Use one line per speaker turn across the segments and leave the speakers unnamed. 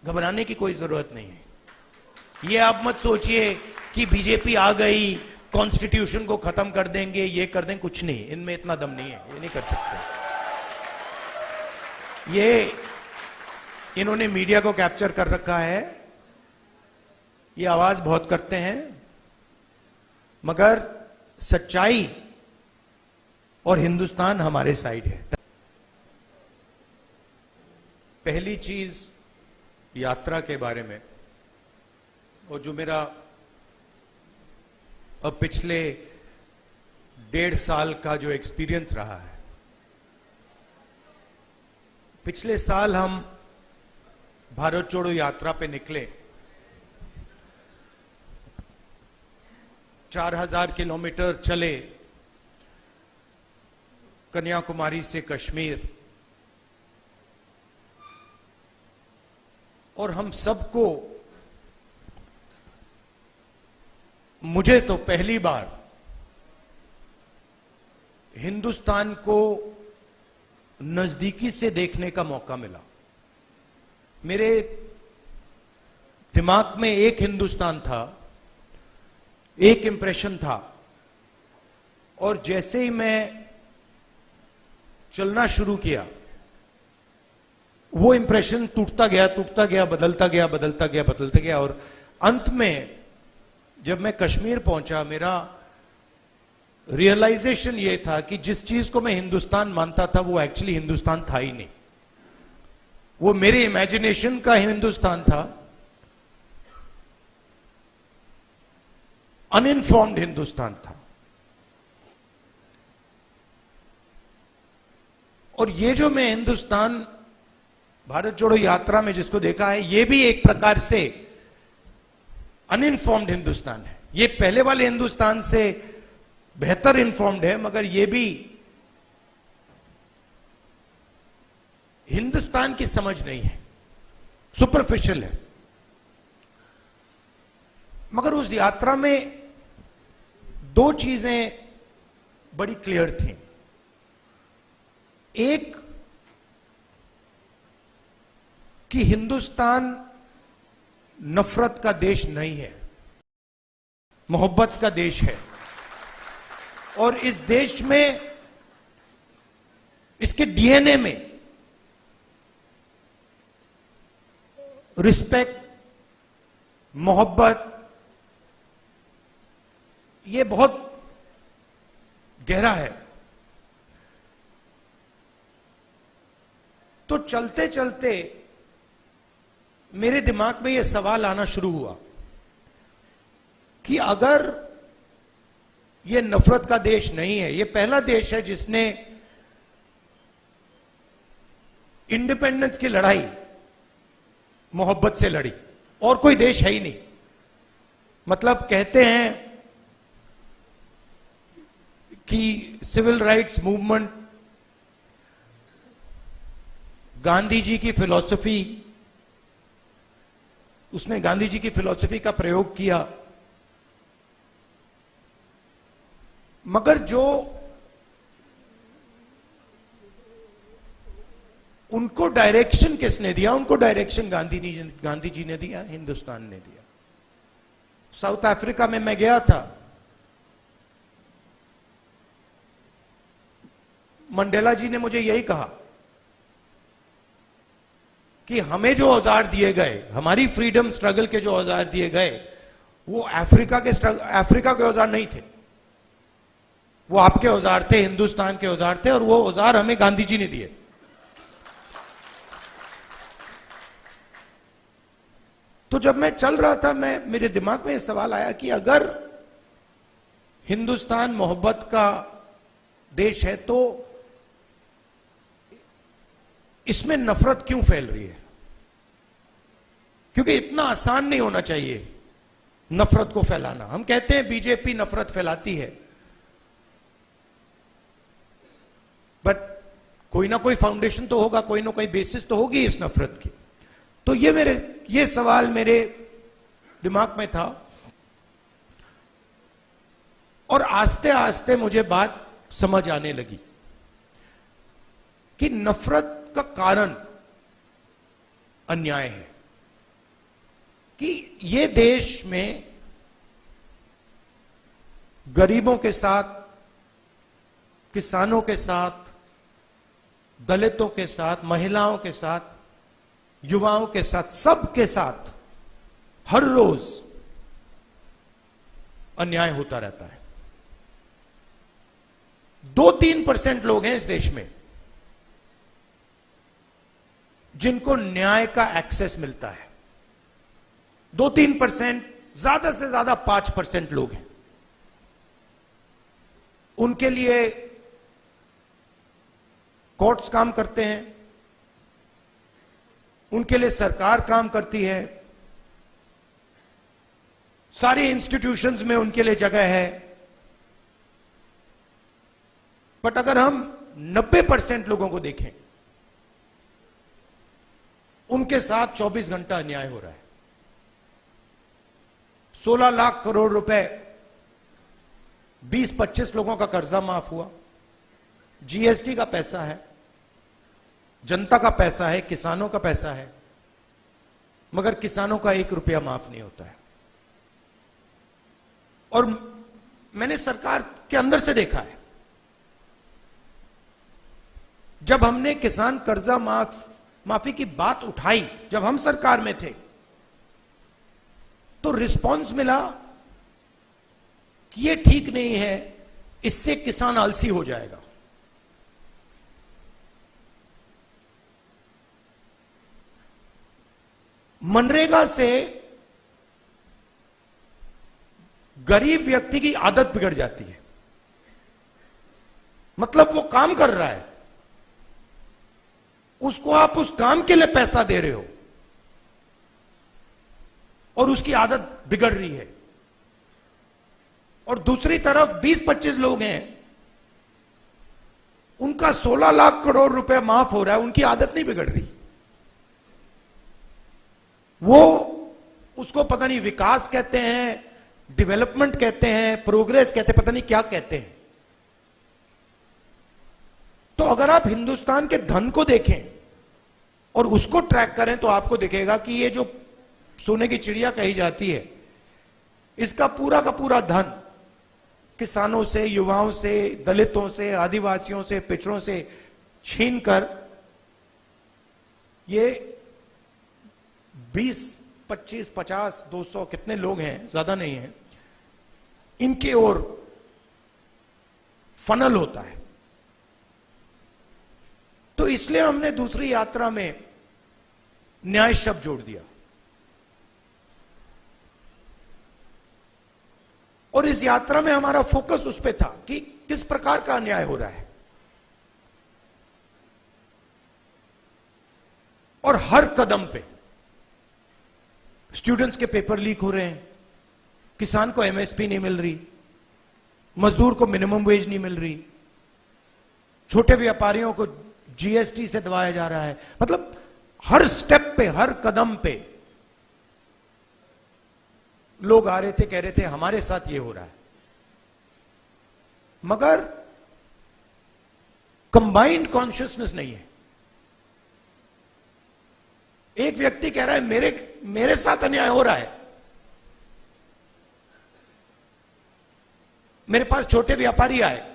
घबराने की कोई जरूरत नहीं है। ये आप मत सोचिए कि बीजेपी आ गई, कॉन्स्टिट्यूशन को खत्म कर देंगे, ये कर देंगे, कुछ नहीं, इनमें इतना दम नहीं है, ये नहीं कर सकते। ये इन्होंने मीडिया को कैप्चर कर रखा है, ये आवाज बहुत करते हैं, मगर सच्चाई और हिंदुस्तान हमारे साइड है। पहली चीज यात्रा के बारे में, और जो मेरा अब पिछले 1.5 साल का जो एक्सपीरियंस रहा है। पिछले साल हम भारत जोड़ो यात्रा पे निकले, 4000 किलोमीटर चले कन्याकुमारी से कश्मीर, और हम सबको, मुझे तो पहली बार हिंदुस्तान को नजदीकी से देखने का मौका मिला। मेरे दिमाग में एक हिंदुस्तान था, एक इंप्रेशन था, और जैसे ही मैं चलना शुरू किया, वो इंप्रेशन टूटता गया, बदलता गया, और अंत में जब मैं कश्मीर पहुंचा, मेरा रियलाइजेशन ये था कि जिस चीज को मैं हिंदुस्तान मानता था वो एक्चुअली हिंदुस्तान था ही नहीं, वो मेरे इमेजिनेशन का हिंदुस्तान था, अनइन्फॉर्म्ड हिंदुस्तान था। और ये जो मैं हिंदुस्तान भारत जोड़ो यात्रा में जिसको देखा है, ये भी एक प्रकार से अनइन्फॉर्म्ड हिंदुस्तान है। ये पहले वाले हिंदुस्तान से बेहतर इन्फॉर्म्ड है, मगर ये भी हिंदुस्तान की समझ नहीं है, सुपरफिशियल है। मगर उस यात्रा में 2 चीजें बड़ी क्लियर थी। एक कि हिंदुस्तान नफरत का देश नहीं है, मोहब्बत का देश है, और इस देश में, इसके डीएनए में रिस्पेक्ट, मोहब्बत, ये बहुत गहरा है। तो चलते चलते मेरे दिमाग में यह सवाल आना शुरू हुआ कि अगर यह नफरत का देश नहीं है, यह पहला देश है जिसने इंडिपेंडेंस की लड़ाई मोहब्बत से लड़ी, और कोई देश है ही नहीं। मतलब कहते हैं कि civil rights movement, Gandhi ji की फिलॉसफी, उसने गांधी जी की फिलॉसफी का प्रयोग किया, मगर जो उनको डायरेक्शन किसने दिया? उनको डायरेक्शन गांधी जी ने दिया, हिंदुस्तान ने दिया। साउथ अफ्रीका में मैं गया था, मंडेला जी ने मुझे यही कहा कि हमें जो औजार दिए गए, हमारी फ्रीडम स्ट्रगल के जो औजार दिए गए, वो अफ्रीका के औजार नहीं थे, वो आपके औजार थे, हिंदुस्तान के औजार थे, और वो औजार हमें गांधी जी ने दिए। तो जब मैं चल रहा था, मेरे दिमाग में यह सवाल आया कि अगर हिंदुस्तान मोहब्बत का देश है, तो इसमें नफरत क्यों फैल रही है? क्योंकि इतना आसान नहीं होना चाहिए नफरत को फैलाना। हम कहते हैं बीजेपी नफरत फैलाती है, बट कोई ना कोई फाउंडेशन तो होगा, कोई ना कोई बेसिस तो होगी इस नफरत की। तो ये सवाल मेरे दिमाग में था, और आस्ते आस्ते मुझे बात समझ आने लगी कि नफरत का कारण अन्याय है। कि ये देश में गरीबों के साथ, किसानों के साथ, दलितों के साथ, महिलाओं के साथ, युवाओं के साथ, सबके साथ हर रोज अन्याय होता रहता है। 2-3% लोग हैं इस देश में जिनको न्याय का एक्सेस मिलता है। 2-3%, ज्यादा से ज्यादा 5% लोग हैं। उनके लिए कोर्ट्स काम करते हैं, उनके लिए सरकार काम करती है, सारी इंस्टीट्यूशंस में उनके लिए जगह है। बट अगर हम 90% लोगों को देखें, उनके साथ 24 घंटा अन्याय हो रहा है। 16 लाख करोड़ रुपए 20-25 लोगों का कर्जा माफ हुआ। जीएसटी का पैसा है, जनता का पैसा है, किसानों का पैसा है, मगर किसानों का 1 रुपया माफ नहीं होता है। और मैंने सरकार के अंदर से देखा है, जब हमने किसान कर्जा माफी की बात उठाई, जब हम सरकार में थे, तो रिस्पांस मिला कि ये ठीक नहीं है, इससे किसान आलसी हो जाएगा। मनरेगा से गरीब व्यक्ति की आदत बिगड़ जाती है। मतलब वो काम कर रहा है, उसको आप उस काम के लिए पैसा दे रहे हो और उसकी आदत बिगड़ रही है। और दूसरी तरफ 20-25 लोग हैं, उनका 16 लाख करोड़ रुपए माफ हो रहा है, उनकी आदत नहीं बिगड़ रही। वो उसको पता नहीं विकास कहते हैं, डेवलपमेंट कहते हैं, प्रोग्रेस कहते हैं, पता नहीं क्या कहते हैं। तो अगर आप हिंदुस्तान के धन को देखें और उसको ट्रैक करें तो आपको दिखेगा कि ये जो सोने की चिड़िया कही जाती है, इसका पूरा का पूरा धन किसानों से, युवाओं से, दलितों से, आदिवासियों से, पिछड़ों से छीनकर ये 20, 25, 50, 200 कितने लोग हैं, ज्यादा नहीं है, इनके ओर फनल होता है। तो इसलिए हमने दूसरी यात्रा में न्याय शब्द जोड़ दिया। और इस यात्रा में हमारा फोकस उस पर था कि किस प्रकार का अन्याय हो रहा है। और हर कदम पे स्टूडेंट्स के पेपर लीक हो रहे हैं, किसान को एमएसपी नहीं मिल रही, मजदूर को मिनिमम वेज नहीं मिल रही, छोटे व्यापारियों को जीएसटी से दबाया जा रहा है। मतलब हर स्टेप पे, हर कदम पे लोग आ रहे थे, कह रहे थे हमारे साथ ये हो रहा है। मगर कंबाइंड कॉन्शियसनेस नहीं है। एक व्यक्ति कह रहा है मेरे साथ अन्याय हो रहा है। मेरे पास छोटे व्यापारी आए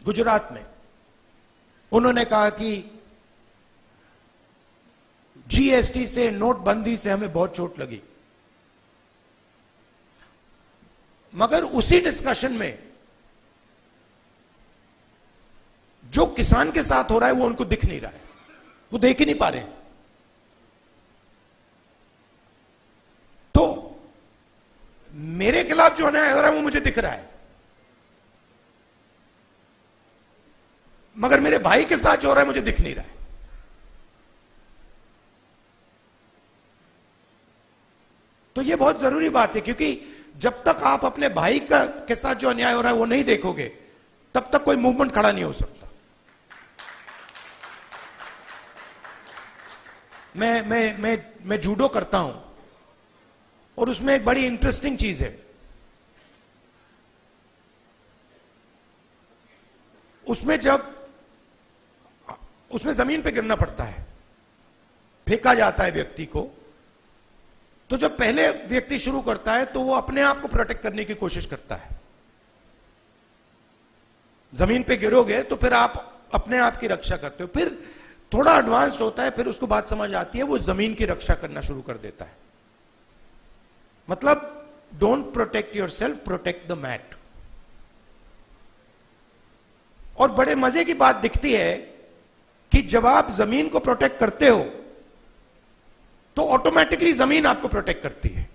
गुजरात में, उन्होंने कहा कि जीएसटी से, नोटबंदी से हमें बहुत चोट लगी। मगर उसी डिस्कशन में जो किसान के साथ हो रहा है वो उनको दिख नहीं रहा है, वो देख ही नहीं पा रहे। तो मेरे खिलाफ जो अन्याय हो रहा है वो मुझे दिख रहा है, मगर मेरे भाई के साथ जो हो रहा है मुझे दिख नहीं रहा है। तो ये बहुत जरूरी बात है, क्योंकि जब तक आप अपने भाई के साथ जो अन्याय हो रहा है वो नहीं देखोगे, तब तक कोई मूवमेंट खड़ा नहीं हो सकता। मैं जूडो करता हूं और उसमें एक बड़ी इंटरेस्टिंग चीज है। उसमें जमीन पे गिरना पड़ता है, फेंका जाता है व्यक्ति को, तो जब पहले व्यक्ति शुरू करता है तो वो अपने आप को प्रोटेक्ट करने की कोशिश करता है। जमीन पे गिरोगे तो फिर आप अपने आप की रक्षा करते हो, फिर थोड़ा एडवांस्ड होता है, फिर उसको बात समझ आती है, वो जमीन की रक्षा करना शुरू कर देता है। मतलब don't protect yourself, protect the mat. और बड़े मजे की बात दिखती है कि जब आप जमीन को प्रोटेक्ट करते हो तो ऑटोमेटिकली जमीन आपको प्रोटेक्ट करती है।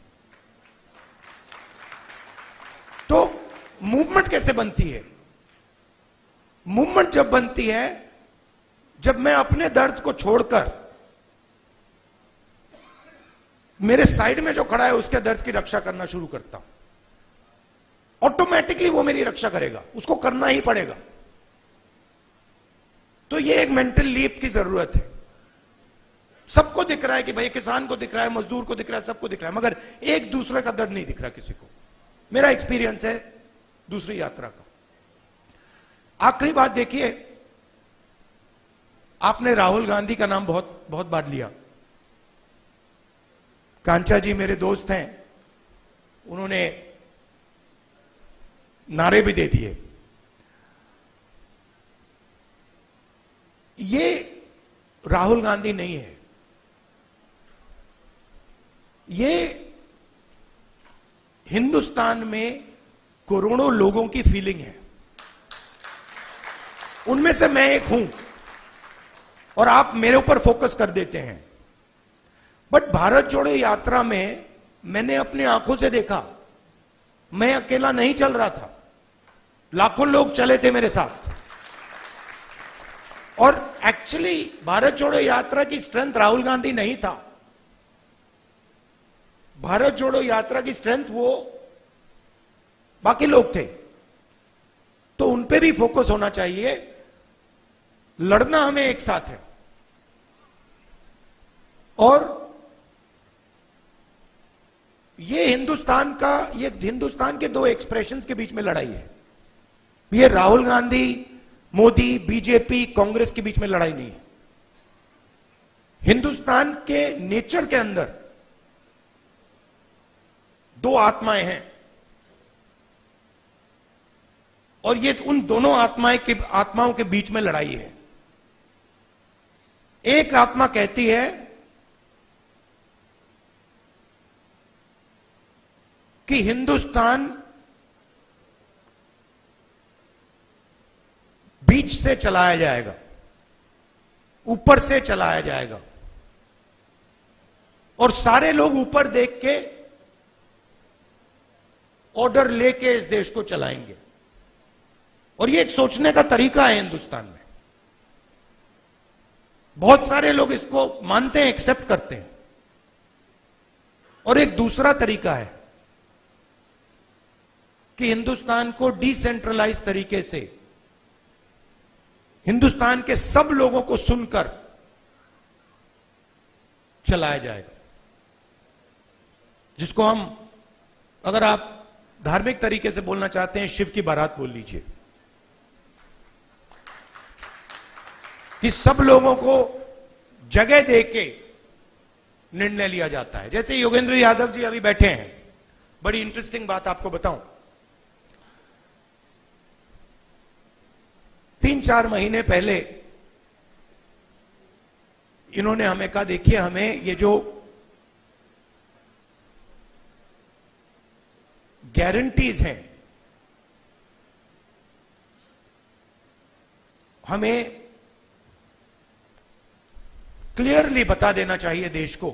तो मूवमेंट कैसे बनती है? मूवमेंट जब बनती है जब मैं अपने दर्द को छोड़कर मेरे साइड में जो खड़ा है उसके दर्द की रक्षा करना शुरू करता हूं, ऑटोमेटिकली वो मेरी रक्षा करेगा, उसको करना ही पड़ेगा। तो ये एक मेंटल लीप की जरूरत है। सबको दिख रहा है कि भाई किसान को दिख रहा है, मजदूर को दिख रहा है, सबको दिख रहा है, मगर एक दूसरे का दर्द नहीं दिख रहा किसी को। मेरा एक्सपीरियंस है दूसरी यात्रा का। आखिरी बात देखिए, आपने राहुल गांधी का नाम बहुत बहुत बार लिया। कांचा जी मेरे दोस्त हैं, उन्होंने नारे भी दे दिए। ये राहुल गांधी नहीं है, ये हिंदुस्तान में करोड़ों लोगों की फीलिंग है। उनमें से मैं एक हूं और आप मेरे ऊपर फोकस कर देते हैं। बट भारत जोड़ो यात्रा में मैंने अपनी आंखों से देखा, मैं अकेला नहीं चल रहा था, लाखों लोग चले थे मेरे साथ। और एक्चुअली भारत जोड़ो यात्रा की स्ट्रेंथ राहुल गांधी नहीं था। भारत जोड़ो यात्रा की स्ट्रेंथ वो बाकी लोग थे। तो उन पे भी फोकस होना चाहिए। लड़ना हमें एक साथ है। और ये हिंदुस्तान के दो एक्सप्रेशंस के बीच में लड़ाई है। ये राहुल गांधी, मोदी, बीजेपी, कांग्रेस के बीच में लड़ाई नहीं है। हिंदुस्तान के नेचर के अंदर दो आत्माएं हैं और ये उन दोनों आत्माओं के बीच में लड़ाई है। एक आत्मा कहती है कि हिंदुस्तान बीच से चलाया जाएगा, ऊपर से चलाया जाएगा और सारे लोग ऊपर देख के ऑर्डर लेके इस देश को चलाएंगे। और ये एक सोचने का तरीका है हिंदुस्तान में। बहुत सारे लोग इसको मानते हैं, एक्सेप्ट करते हैं। और एक दूसरा तरीका है कि हिंदुस्तान को डिसेंट्रलाइज तरीके से हिंदुस्तान के सब लोगों को सुनकर चलाया जाएगा, जिसको हम, अगर आप धार्मिक तरीके से बोलना चाहते हैं, शिव की बारात बोल लीजिए। कि सब लोगों को जगह देके निर्णय लिया जाता है। जैसे योगेंद्र यादव जी अभी बैठे हैं, बड़ी इंटरेस्टिंग बात आपको बताऊं। 3-4 महीने पहले इन्होंने हमें कहा, देखिए हमें ये जो गारंटीज हैं, हमें क्लियरली बता देना चाहिए देश को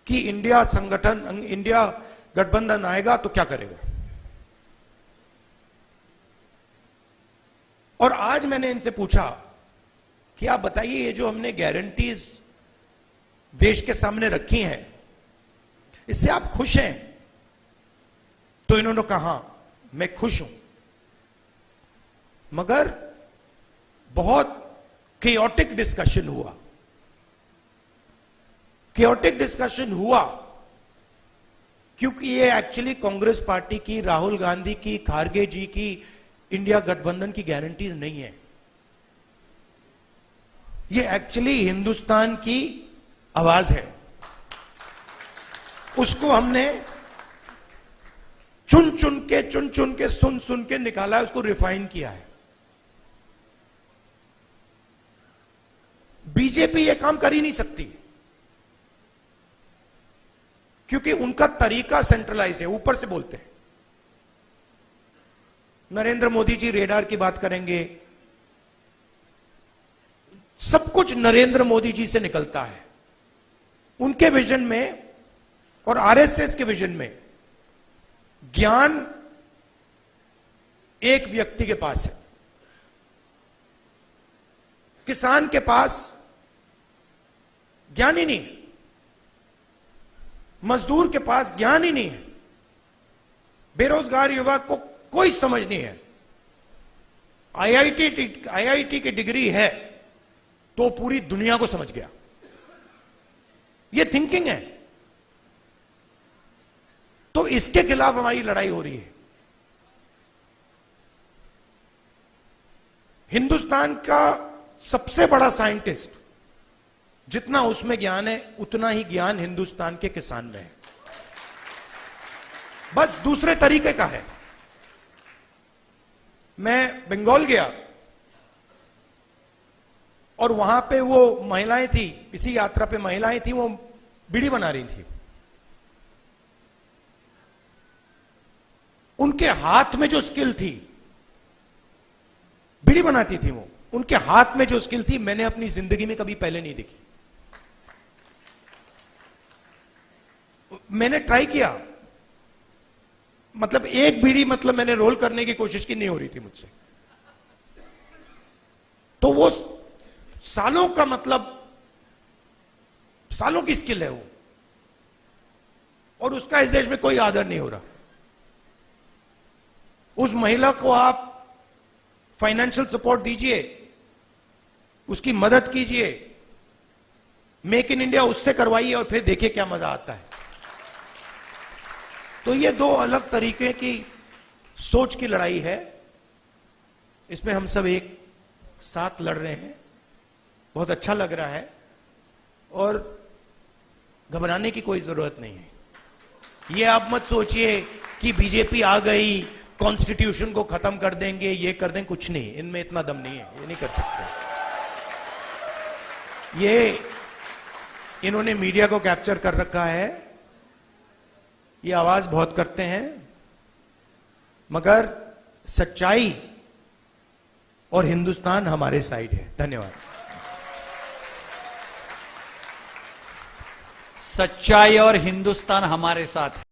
कि इंडिया गठबंधन आएगा तो क्या करेगा। और आज मैंने इनसे पूछा कि आप बताइए, ये जो हमने गारंटीज देश के सामने रखी हैं, इससे आप खुश हैं? तो इन्होंने कहा मैं खुश हूं, मगर बहुत केओटिक डिस्कशन हुआ। केओटिक डिस्कशन हुआ क्योंकि ये एक्चुअली कांग्रेस पार्टी की, राहुल गांधी की, खारगे जी की इंडिया गठबंधन की गारंटीज नहीं है। ये एक्चुअली हिंदुस्तान की आवाज है। उसको हमने चुन चुन के सुन के निकाला है, उसको रिफाइन किया है। बीजेपी ये काम कर ही नहीं सकती, क्योंकि उनका तरीका सेंट्रलाइज है, ऊपर से बोलते हैं। नरेंद्र मोदी जी रेडार की बात करेंगे, सब कुछ नरेंद्र मोदी जी से निकलता है। उनके विजन में और आरएसएस के विजन में ज्ञान एक व्यक्ति के पास है, किसान के पास ज्ञान ही नहीं है, मजदूर के पास ज्ञान ही नहीं है, बेरोजगार युवा को कोई समझ नहीं है। आईआईटी की डिग्री है तो पूरी दुनिया को समझ गया। यह थिंकिंग है। तो इसके खिलाफ हमारी लड़ाई हो रही है। हिंदुस्तान का सबसे बड़ा साइंटिस्ट, जितना उसमें ज्ञान है उतना ही ज्ञान हिंदुस्तान के किसान में है, बस दूसरे तरीके का है। मैं बंगाल गया और वहां पे वो महिलाएं थी, इसी यात्रा पे महिलाएं थी, वो बीड़ी बना रही थी। उनके हाथ में जो स्किल थी, बीड़ी बनाती थी वो, उनके हाथ में जो स्किल थी मैंने अपनी जिंदगी में कभी पहले नहीं देखी। मैंने ट्राई किया, मतलब एक बीड़ी मतलब मैंने रोल करने की कोशिश की, नहीं हो रही थी मुझसे। तो वो सालों का, मतलब सालों की स्किल है वो, और उसका इस देश में कोई आदर नहीं हो रहा। उस महिला को आप फाइनेंशियल सपोर्ट दीजिए, उसकी मदद कीजिए, मेक इन इंडिया उससे करवाइए और फिर देखिए क्या मजा आता है। तो ये दो अलग तरीके की सोच की लड़ाई है, इसमें हम सब एक साथ लड़ रहे हैं। बहुत अच्छा लग रहा है और घबराने की कोई जरूरत नहीं है। ये आप मत सोचिए कि बीजेपी आ गई, कॉन्स्टिट्यूशन को खत्म कर देंगे, ये कर देंगे, कुछ नहीं, इनमें इतना दम नहीं है, ये नहीं कर सकते। ये इन्होंने मीडिया को कैप्चर कर रखा है, ये आवाज बहुत करते हैं, मगर सच्चाई और हिंदुस्तान हमारे साइड है। धन्यवाद।
सच्चाई और हिंदुस्तान हमारे साथ है।